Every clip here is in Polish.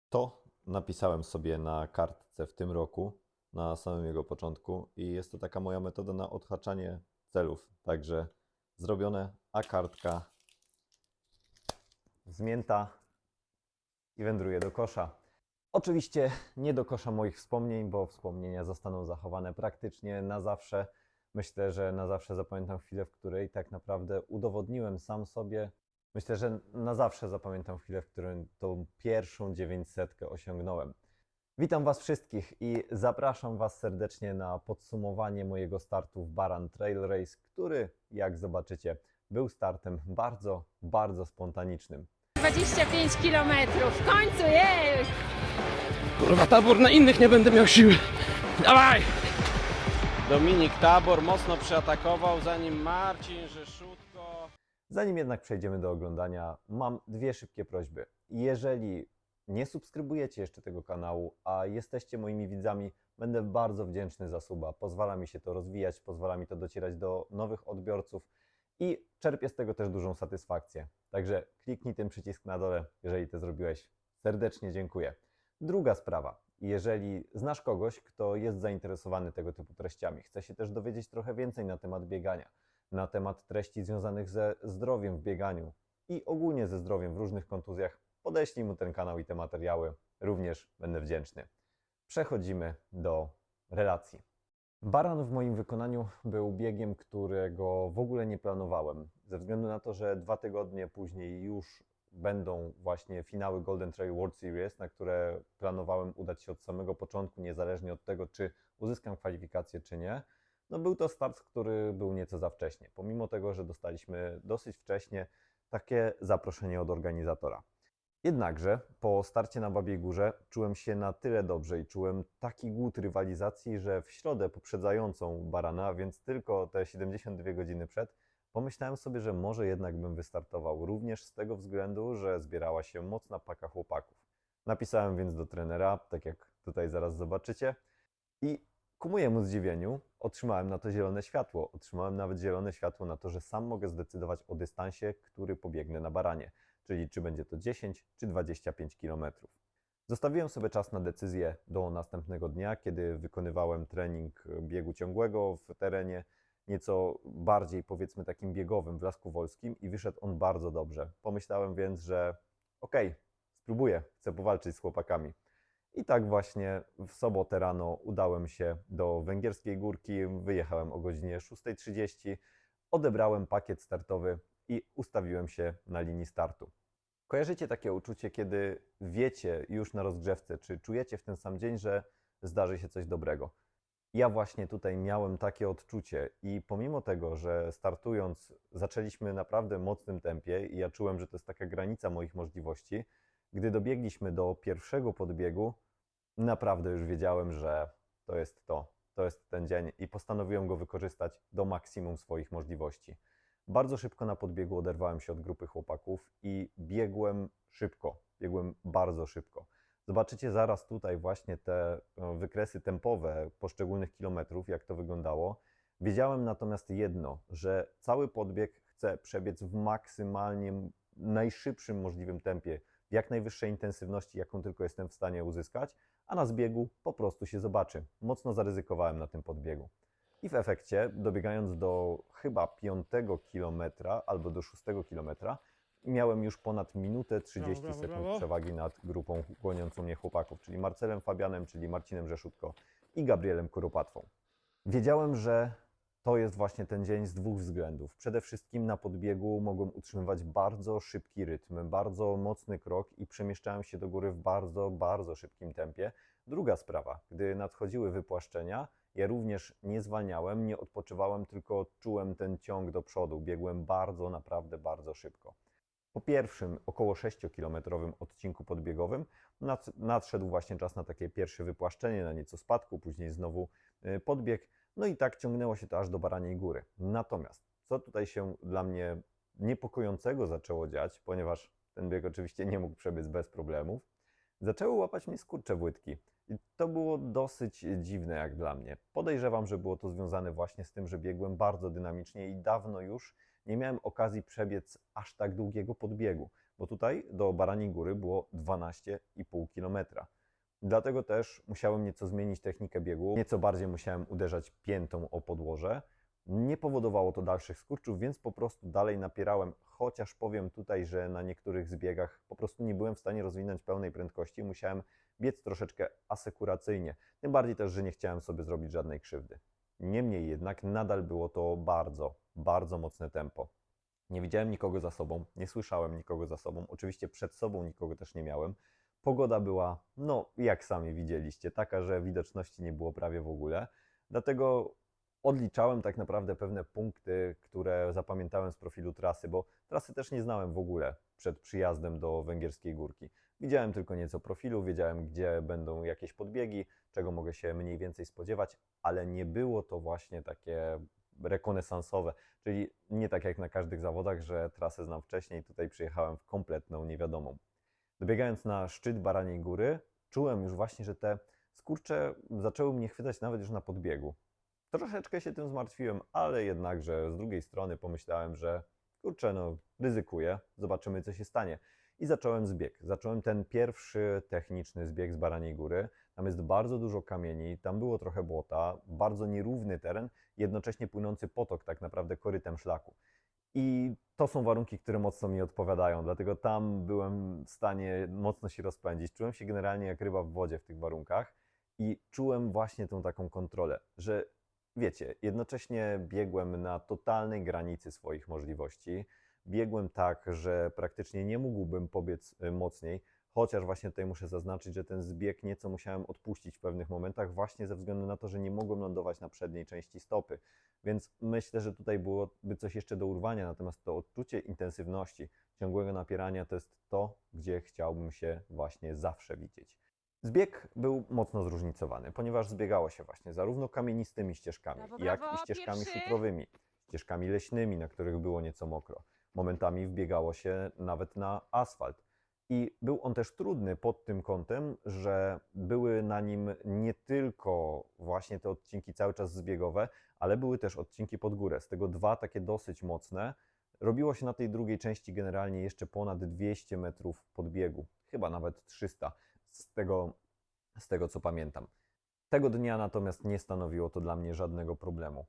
To napisałem sobie na kartce w tym roku, na samym jego początku i jest to taka moja metoda na odhaczanie celów. Także zrobione, a kartka zmięta i wędruje do kosza. Oczywiście nie do kosza moich wspomnień, bo wspomnienia zostaną zachowane praktycznie na zawsze. Myślę, że na zawsze zapamiętam chwilę, w której tak naprawdę udowodniłem sam sobie. Myślę, że na zawsze zapamiętam chwilę, w której tą pierwszą 900 osiągnąłem. Witam Was wszystkich i zapraszam Was serdecznie na podsumowanie mojego startu w Baran Trail Race, który, jak zobaczycie, był startem bardzo spontanicznym. 25 kilometrów. W końcu, jej! Kurwa, Tabor, na innych nie będę miał siły. Dawaj! Dominik Tabor mocno przeatakował, zanim Marcin Rzeszutko. Zanim jednak przejdziemy do oglądania, mam dwie szybkie prośby. Jeżeli nie subskrybujecie jeszcze tego kanału, a jesteście moimi widzami, będę bardzo wdzięczny za suba. Pozwala mi się to rozwijać, pozwala mi to docierać do nowych odbiorców i czerpię z tego też dużą satysfakcję. Także kliknij ten przycisk na dole, jeżeli to zrobiłeś. Serdecznie dziękuję. Druga sprawa. Jeżeli znasz kogoś, kto jest zainteresowany tego typu treściami, chce się też dowiedzieć trochę więcej na temat biegania, na temat treści związanych ze zdrowiem w bieganiu i ogólnie ze zdrowiem w różnych kontuzjach, podeślij mu ten kanał i te materiały. Również będę wdzięczny. Przechodzimy do relacji. Baran w moim wykonaniu był biegiem, którego w ogóle nie planowałem. Ze względu na to, że 2 tygodnie później już będą właśnie finały Golden Trail World Series, na które planowałem udać się od samego początku, niezależnie od tego, czy uzyskam kwalifikację, czy nie. No był to start, który był nieco za wcześnie, pomimo tego, że dostaliśmy dosyć wcześnie takie zaproszenie od organizatora. Jednakże po starcie na Babiej Górze czułem się na tyle dobrze i czułem taki głód rywalizacji, że w środę poprzedzającą Barana, więc tylko te 72 godziny przed, pomyślałem sobie, że może jednak bym wystartował, również z tego względu, że zbierała się mocna paka chłopaków. Napisałem więc do trenera, tak jak tutaj zaraz zobaczycie, i ku mojemu zdziwieniu otrzymałem na to zielone światło. Otrzymałem nawet zielone światło na to, że sam mogę zdecydować o dystansie, który pobiegnę na Baranie, czyli czy będzie to 10 czy 25 km. Zostawiłem sobie czas na decyzję do następnego dnia, kiedy wykonywałem trening biegu ciągłego w terenie, nieco bardziej powiedzmy takim biegowym w Lasku Wolskim i wyszedł on bardzo dobrze. Pomyślałem więc, że okej, spróbuję, chcę powalczyć z chłopakami. I tak właśnie w sobotę rano udałem się do Węgierskiej Górki, wyjechałem o godzinie 6:30, odebrałem pakiet startowy i ustawiłem się na linii startu. Kojarzycie takie uczucie, kiedy wiecie już na rozgrzewce, czy czujecie w ten sam dzień, że zdarzy się coś dobrego? Ja właśnie tutaj miałem takie odczucie i pomimo tego, że startując zaczęliśmy naprawdę mocnym tempie i ja czułem, że to jest taka granica moich możliwości, gdy dobiegliśmy do pierwszego podbiegu, naprawdę już wiedziałem, że to jest ten dzień i postanowiłem go wykorzystać do maksimum swoich możliwości. Bardzo szybko na podbiegu oderwałem się od grupy chłopaków i biegłem szybko, biegłem bardzo szybko. Zobaczycie zaraz tutaj właśnie te wykresy tempowe poszczególnych kilometrów, jak to wyglądało. Wiedziałem natomiast jedno, że cały podbieg chcę przebiec w maksymalnie najszybszym możliwym tempie, w jak najwyższej intensywności, jaką tylko jestem w stanie uzyskać, a na zbiegu po prostu się zobaczy. Mocno zaryzykowałem na tym podbiegu. I w efekcie, dobiegając do chyba 5 kilometra albo do 6 kilometra, miałem już ponad minutę 30 sekund przewagi nad grupą goniącą mnie chłopaków, czyli Marcelem Fabianem, czyli Marcinem Rzeszutko i Gabrielem Kuropatwą. Wiedziałem, że to jest właśnie ten dzień z dwóch względów. Przede wszystkim na podbiegu mogłem utrzymywać bardzo szybki rytm, bardzo mocny krok i przemieszczałem się do góry w bardzo szybkim tempie. Druga sprawa, gdy nadchodziły wypłaszczenia, ja również nie zwalniałem, nie odpoczywałem, tylko czułem ten ciąg do przodu. Biegłem naprawdę bardzo szybko. Po pierwszym około 6-kilometrowym odcinku podbiegowym nadszedł właśnie czas na takie pierwsze wypłaszczenie, na nieco spadku, później znowu podbieg. No i tak ciągnęło się to aż do Baraniej Góry. Natomiast co tutaj się dla mnie niepokojącego zaczęło dziać, ponieważ ten bieg oczywiście nie mógł przebiec bez problemów, zaczęły łapać mnie skurcze w łydki. I to było dosyć dziwne jak dla mnie. Podejrzewam, że było to związane właśnie z tym, że biegłem bardzo dynamicznie i dawno już nie miałem okazji przebiec aż tak długiego podbiegu. bo tutaj do Baraniej Góry było 12,5 km. Dlatego też musiałem nieco zmienić technikę biegu, nieco bardziej musiałem uderzać piętą o podłoże. Nie powodowało to dalszych skurczów, więc po prostu dalej napierałem, chociaż powiem tutaj, że na niektórych zbiegach po prostu nie byłem w stanie rozwinąć pełnej prędkości, musiałem biec troszeczkę asekuracyjnie, tym bardziej też, że nie chciałem sobie zrobić żadnej krzywdy. Niemniej jednak nadal było to bardzo, bardzo mocne tempo. Nie widziałem nikogo za sobą, nie słyszałem nikogo za sobą, oczywiście przed sobą nikogo też nie miałem. Pogoda była, no jak sami widzieliście, taka, że widoczności nie było prawie w ogóle, dlatego odliczałem tak naprawdę pewne punkty, które zapamiętałem z profilu trasy, bo trasy też nie znałem w ogóle przed przyjazdem do Węgierskiej Górki. Widziałem tylko nieco profilu, wiedziałem, gdzie będą jakieś podbiegi, czego mogę się mniej więcej spodziewać, ale nie było to właśnie takie rekonesansowe, czyli nie tak jak na każdych zawodach, że trasę znam wcześniej, tutaj przyjechałem w kompletną niewiadomą. Dobiegając na szczyt Baraniej Góry, czułem już właśnie, że te skurcze zaczęły mnie chwytać nawet już na podbiegu. Troszeczkę się tym zmartwiłem, ale jednakże z drugiej strony pomyślałem, że kurczę, no ryzykuję, zobaczymy co się stanie. I zacząłem zbieg. Zacząłem ten pierwszy techniczny zbieg z Baraniej Góry. Tam jest bardzo dużo kamieni, tam było trochę błota, bardzo nierówny teren, jednocześnie płynący potok tak naprawdę korytem szlaku. I to są warunki, które mocno mi odpowiadają, dlatego tam byłem w stanie mocno się rozpędzić. Czułem się generalnie jak ryba w wodzie w tych warunkach i czułem właśnie tą taką kontrolę, że wiecie, jednocześnie biegłem na totalnej granicy swoich możliwości. Biegłem tak, że praktycznie nie mógłbym pobiec mocniej, chociaż właśnie tutaj muszę zaznaczyć, że ten zbieg nieco musiałem odpuścić w pewnych momentach właśnie ze względu na to, że nie mogłem lądować na przedniej części stopy. Więc myślę, że tutaj byłoby coś jeszcze do urwania, natomiast to odczucie intensywności, ciągłego napierania to jest to, gdzie chciałbym się właśnie zawsze widzieć. Zbieg był mocno zróżnicowany, ponieważ zbiegało się właśnie zarówno kamienistymi ścieżkami, Brawo, jak brawo, i ścieżkami pierwszy. szutrowymi, ścieżkami leśnymi, na których było nieco mokro. Momentami wbiegało się nawet na asfalt. I był on też trudny pod tym kątem, że były na nim nie tylko właśnie te odcinki cały czas zbiegowe, ale były też odcinki pod górę. Z tego dwa takie dosyć mocne. Robiło się na tej drugiej części generalnie jeszcze ponad 200 metrów podbiegu, chyba nawet 300 z tego co pamiętam. Tego dnia natomiast nie stanowiło to dla mnie żadnego problemu.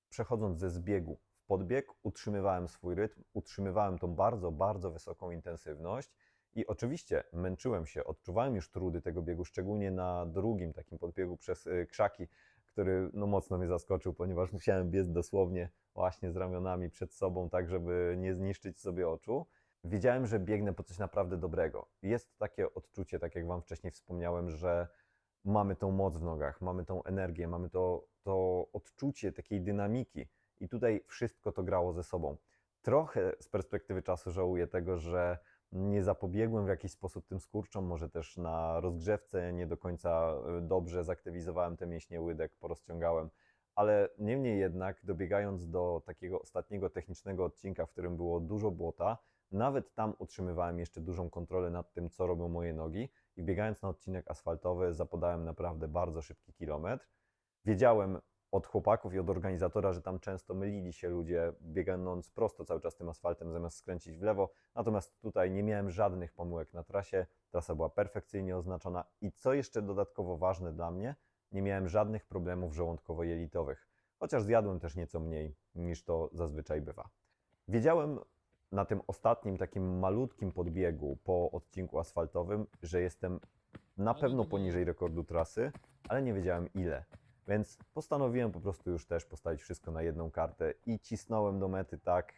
Przechodząc ze zbiegu w podbieg, utrzymywałem swój rytm, utrzymywałem tą bardzo, bardzo wysoką intensywność i oczywiście męczyłem się, odczuwałem już trudy tego biegu, szczególnie na drugim takim podbiegu przez krzaki, który no, mocno mnie zaskoczył, ponieważ musiałem biec dosłownie właśnie z ramionami przed sobą, tak żeby nie zniszczyć sobie oczu. Wiedziałem, że biegnę po coś naprawdę dobrego. Jest takie odczucie, tak jak Wam wcześniej wspomniałem, że mamy tą moc w nogach, mamy tą energię, mamy to odczucie takiej dynamiki i tutaj wszystko to grało ze sobą. Trochę z perspektywy czasu żałuję tego, że nie zapobiegłem w jakiś sposób tym skurczom, może też na rozgrzewce nie do końca dobrze zaktywizowałem te mięśnie łydek, porozciągałem, ale niemniej jednak dobiegając do takiego ostatniego technicznego odcinka, w którym było dużo błota, nawet tam utrzymywałem jeszcze dużą kontrolę nad tym, co robią moje nogi i biegając na odcinek asfaltowy zapodałem naprawdę bardzo szybki kilometr. Wiedziałem od chłopaków i od organizatora, że tam często mylili się ludzie, biegając prosto cały czas tym asfaltem, zamiast skręcić w lewo. Natomiast tutaj nie miałem żadnych pomyłek na trasie. Trasa była perfekcyjnie oznaczona i co jeszcze dodatkowo ważne dla mnie, nie miałem żadnych problemów żołądkowo-jelitowych. Chociaż zjadłem też nieco mniej niż to zazwyczaj bywa. Wiedziałem na tym ostatnim takim malutkim podbiegu po odcinku asfaltowym, że jestem na pewno poniżej rekordu trasy, ale nie wiedziałem ile. Więc postanowiłem po prostu już też postawić wszystko na jedną kartę i cisnąłem do mety tak,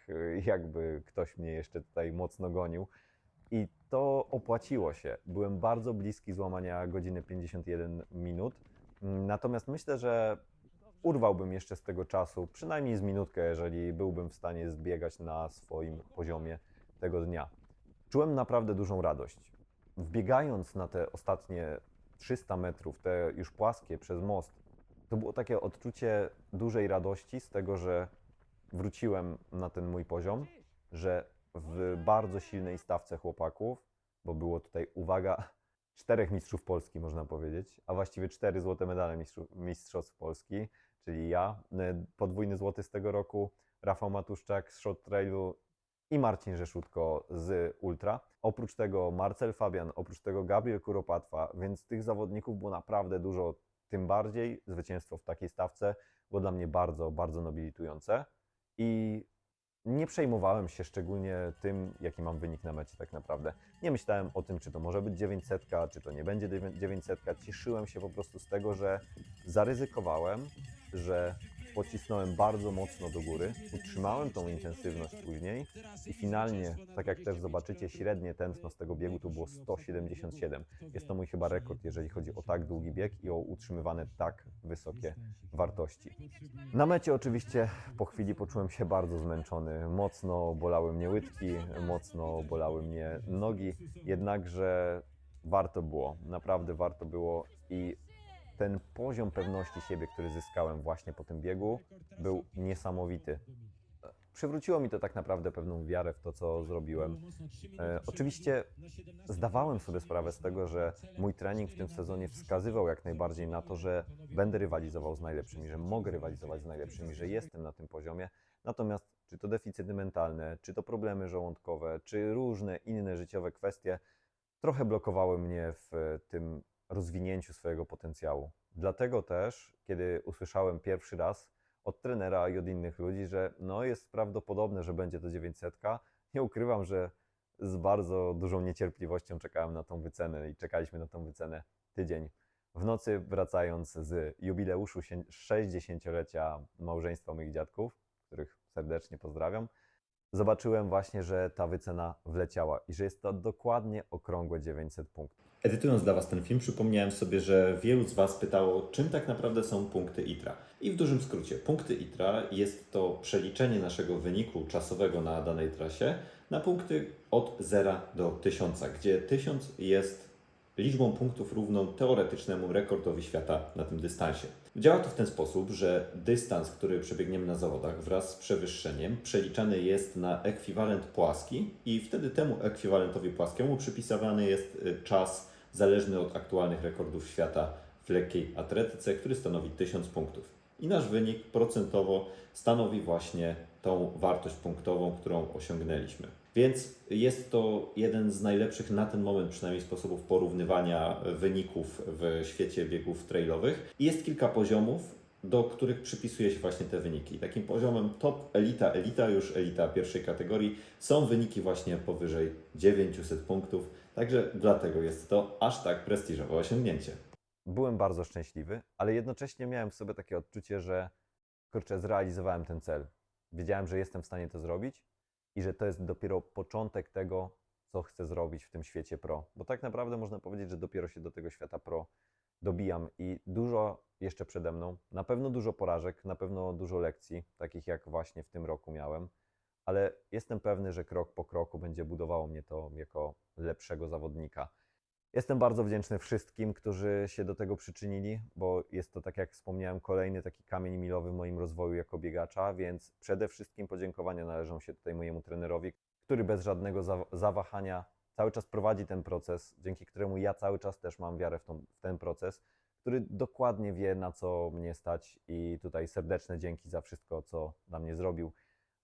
jakby ktoś mnie jeszcze tutaj mocno gonił. I to opłaciło się. Byłem bardzo bliski złamania godziny 51 minut. Natomiast myślę, że urwałbym jeszcze z tego czasu przynajmniej z minutkę, jeżeli byłbym w stanie zbiegać na swoim poziomie tego dnia. Czułem naprawdę dużą radość. Wbiegając na te ostatnie 300 metrów, te już płaskie przez most, to było takie odczucie dużej radości z tego, że wróciłem na ten mój poziom, że w bardzo silnej stawce chłopaków, bo było tutaj, uwaga, 4 mistrzów Polski można powiedzieć, a właściwie 4 złote medale mistrzostw Polski, czyli ja, podwójny złoty z tego roku, Rafał Matuszczak z short trailu i Marcin Rzeszutko z Ultra. Oprócz tego Marcel Fabian, oprócz tego Gabriel Kuropatwa, więc tych zawodników było naprawdę dużo. Tym bardziej zwycięstwo w takiej stawce było dla mnie bardzo, bardzo nobilitujące i nie przejmowałem się szczególnie tym, jaki mam wynik na mecie tak naprawdę. Nie myślałem o tym, czy to może być 900, czy to nie będzie 900. Cieszyłem się po prostu z tego, że zaryzykowałem, że pocisnąłem bardzo mocno do góry, utrzymałem tą intensywność później i finalnie, tak jak też zobaczycie, średnie tętno z tego biegu to było 177. Jest to mój chyba rekord, jeżeli chodzi o tak długi bieg i o utrzymywane tak wysokie wartości. Na mecie oczywiście po chwili poczułem się bardzo zmęczony. Mocno bolały mnie łydki, mocno bolały mnie nogi, jednakże warto było, naprawdę warto było i ten poziom pewności siebie, który zyskałem właśnie po tym biegu, był niesamowity. Przywróciło mi to tak naprawdę pewną wiarę w to, co zrobiłem. Oczywiście zdawałem sobie sprawę z tego, że mój trening w tym sezonie wskazywał jak najbardziej na to, że będę rywalizował z najlepszymi, że mogę rywalizować z najlepszymi, że jestem na tym poziomie. Natomiast czy to deficyty mentalne, czy to problemy żołądkowe, czy różne inne życiowe kwestie trochę blokowały mnie w tym rozwinięciu swojego potencjału. Dlatego też, kiedy usłyszałem pierwszy raz od trenera i od innych ludzi, że no jest prawdopodobne, że będzie to 900, nie ukrywam, że z bardzo dużą niecierpliwością czekałem na tą wycenę i czekaliśmy na tą wycenę tydzień. W nocy wracając z jubileuszu 60-lecia małżeństwa moich dziadków, których serdecznie pozdrawiam, zobaczyłem właśnie, że ta wycena wleciała i że jest to dokładnie okrągłe 900 punktów. Edytując dla Was ten film, przypomniałem sobie, że wielu z Was pytało, czym tak naprawdę są punkty ITRA. I w dużym skrócie, punkty ITRA jest to przeliczenie naszego wyniku czasowego na danej trasie na punkty od 0 do 1000, gdzie 1000 jest liczbą punktów równą teoretycznemu rekordowi świata na tym dystansie. Działa to w ten sposób, że dystans, który przebiegniemy na zawodach wraz z przewyższeniem przeliczany jest na ekwiwalent płaski i wtedy temu ekwiwalentowi płaskiemu przypisywany jest czas zależny od aktualnych rekordów świata w lekkiej atletyce, który stanowi 1000 punktów. I nasz wynik procentowo stanowi właśnie tą wartość punktową, którą osiągnęliśmy. Więc jest to jeden z najlepszych na ten moment przynajmniej sposobów porównywania wyników w świecie biegów trailowych. I jest kilka poziomów, do których przypisuje się właśnie te wyniki. Takim poziomem top elita, już elita pierwszej kategorii, są wyniki właśnie powyżej 900 punktów. Także dlatego jest to aż tak prestiżowe osiągnięcie. Byłem bardzo szczęśliwy, ale jednocześnie miałem w sobie takie odczucie, że kurczę, zrealizowałem ten cel. Wiedziałem, że jestem w stanie to zrobić i że to jest dopiero początek tego, co chcę zrobić w tym świecie pro. Bo tak naprawdę można powiedzieć, że dopiero się do tego świata pro dobijam i dużo jeszcze przede mną. Na pewno dużo porażek, na pewno dużo lekcji, takich jak właśnie w tym roku miałem, ale jestem pewny, że krok po kroku będzie budowało mnie to jako lepszego zawodnika. Jestem bardzo wdzięczny wszystkim, którzy się do tego przyczynili, bo jest to, tak jak wspomniałem, kolejny taki kamień milowy w moim rozwoju jako biegacza, więc przede wszystkim podziękowania należą się tutaj mojemu trenerowi, który bez żadnego zawahania cały czas prowadzi ten proces, dzięki któremu ja cały czas też mam wiarę w ten proces, który dokładnie wie, na co mnie stać i tutaj serdeczne dzięki za wszystko, co dla mnie zrobił.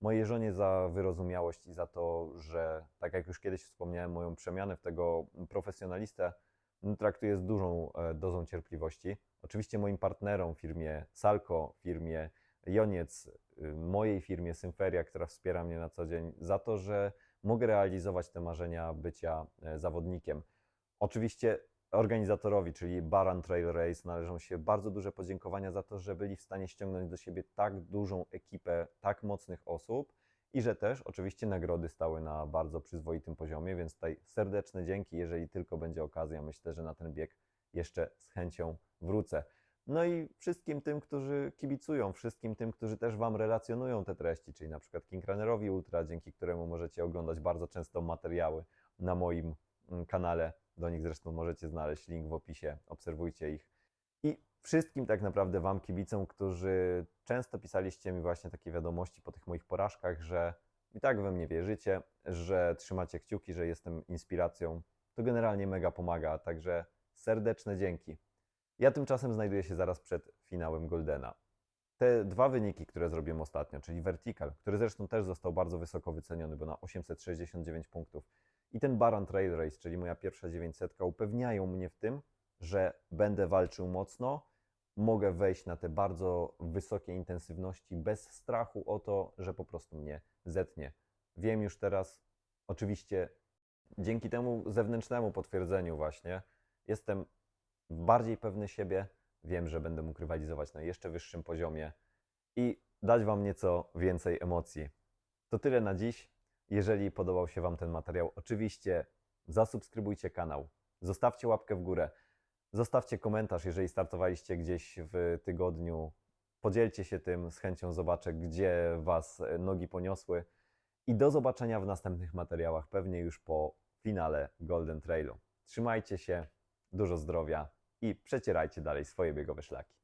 Mojej żonie za wyrozumiałość i za to, że tak jak już kiedyś wspomniałem, moją przemianę w tego profesjonalistę traktuję z dużą dozą cierpliwości. Oczywiście moim partnerom w firmie Salco, firmie Joniec, mojej firmie Symferia, która wspiera mnie na co dzień, za to, że mogę realizować te marzenia bycia zawodnikiem. Oczywiście organizatorowi, czyli Baran Trail Race, należą się bardzo duże podziękowania za to, że byli w stanie ściągnąć do siebie tak dużą ekipę, tak mocnych osób i że też oczywiście nagrody stały na bardzo przyzwoitym poziomie, więc tutaj serdeczne dzięki, jeżeli tylko będzie okazja, myślę, że na ten bieg jeszcze z chęcią wrócę. No i wszystkim tym, którzy kibicują, wszystkim tym, którzy też Wam relacjonują te treści, czyli na przykład King Runnerowi Ultra, dzięki któremu możecie oglądać bardzo często materiały na moim kanale. Do nich zresztą możecie znaleźć link w opisie, obserwujcie ich. I wszystkim tak naprawdę Wam kibicom, którzy często pisaliście mi właśnie takie wiadomości po tych moich porażkach, że i tak we mnie wierzycie, że trzymacie kciuki, że jestem inspiracją. To generalnie mega pomaga, także serdeczne dzięki. Ja tymczasem znajduję się zaraz przed finałem Goldena. te dwa wyniki, które zrobiłem ostatnio, czyli Vertical, który zresztą też został bardzo wysoko wyceniony, bo na 869 punktów, i ten Baran Trail Race, czyli moja pierwsza 900, upewniają mnie w tym, że będę walczył mocno, mogę wejść na te bardzo wysokie intensywności bez strachu o to, że po prostu mnie zetnie. Wiem już teraz, oczywiście dzięki temu zewnętrznemu potwierdzeniu właśnie, jestem bardziej pewny siebie, wiem, że będę mógł rywalizować na jeszcze wyższym poziomie i dać Wam nieco więcej emocji. To tyle na dziś. Jeżeli podobał się Wam ten materiał, oczywiście zasubskrybujcie kanał, zostawcie łapkę w górę, zostawcie komentarz, jeżeli startowaliście gdzieś w tygodniu. Podzielcie się tym, z chęcią zobaczę, gdzie Was nogi poniosły. I do zobaczenia w następnych materiałach, pewnie już po finale Golden Trailu. Trzymajcie się, dużo zdrowia i przecierajcie dalej swoje biegowe szlaki.